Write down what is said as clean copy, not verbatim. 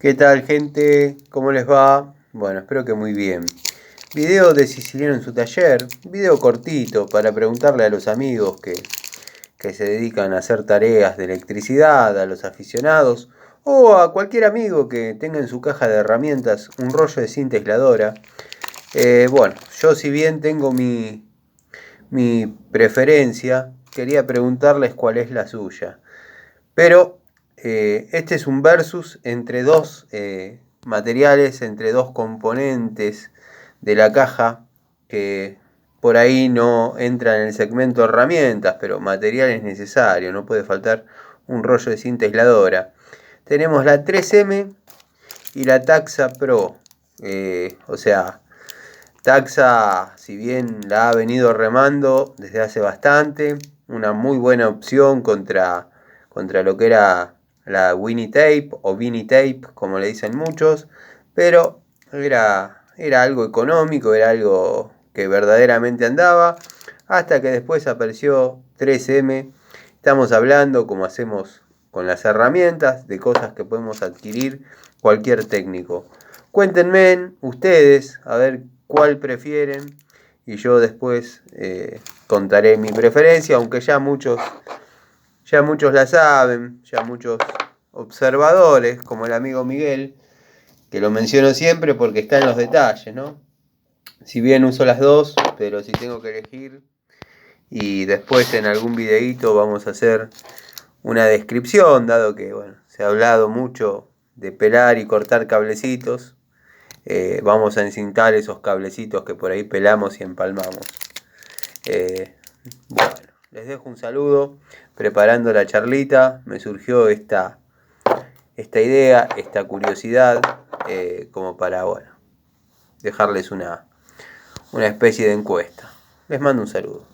¿Qué tal, gente? ¿Cómo les va? Bueno, espero que muy bien. Video de Siciliano en su taller, video cortito para preguntarle a los amigos que se dedican a hacer tareas de electricidad, a los aficionados o a cualquier amigo que tenga en su caja de herramientas un rollo de cinta aisladora. Bueno, yo si bien tengo mi preferencia, quería preguntarles cuál es la suya. Pero este es un versus entre dos materiales, entre dos componentes de la caja que por ahí no entran en el segmento herramientas, pero material es necesario, no puede faltar un rollo de cinta aisladora. Tenemos la 3M y la Taxa Pro. O sea, Taxa, si bien la ha venido remando desde hace bastante, una muy buena opción contra lo que era la Winnie Tape o Vinny Tape, como le dicen muchos, pero era algo económico, era algo que verdaderamente andaba, hasta que después apareció 3M. Estamos hablando, como hacemos con las herramientas, de cosas que podemos adquirir cualquier técnico. Cuéntenme ustedes, a ver cuál prefieren, y yo después contaré mi preferencia, aunque ya muchos la saben, ya muchos observadores, como el amigo Miguel, que lo menciono siempre porque está en los detalles, ¿no? Si bien uso las dos, pero si tengo que elegir, y después en algún videíto vamos a hacer una descripción, dado que bueno, se ha hablado mucho de pelar y cortar cablecitos. Vamos a encintar esos cablecitos que por ahí pelamos y empalmamos. Bueno, les dejo un saludo. Preparando la charlita, me surgió esta idea, esta curiosidad, como para, bueno, dejarles una especie de encuesta. Les mando un saludo.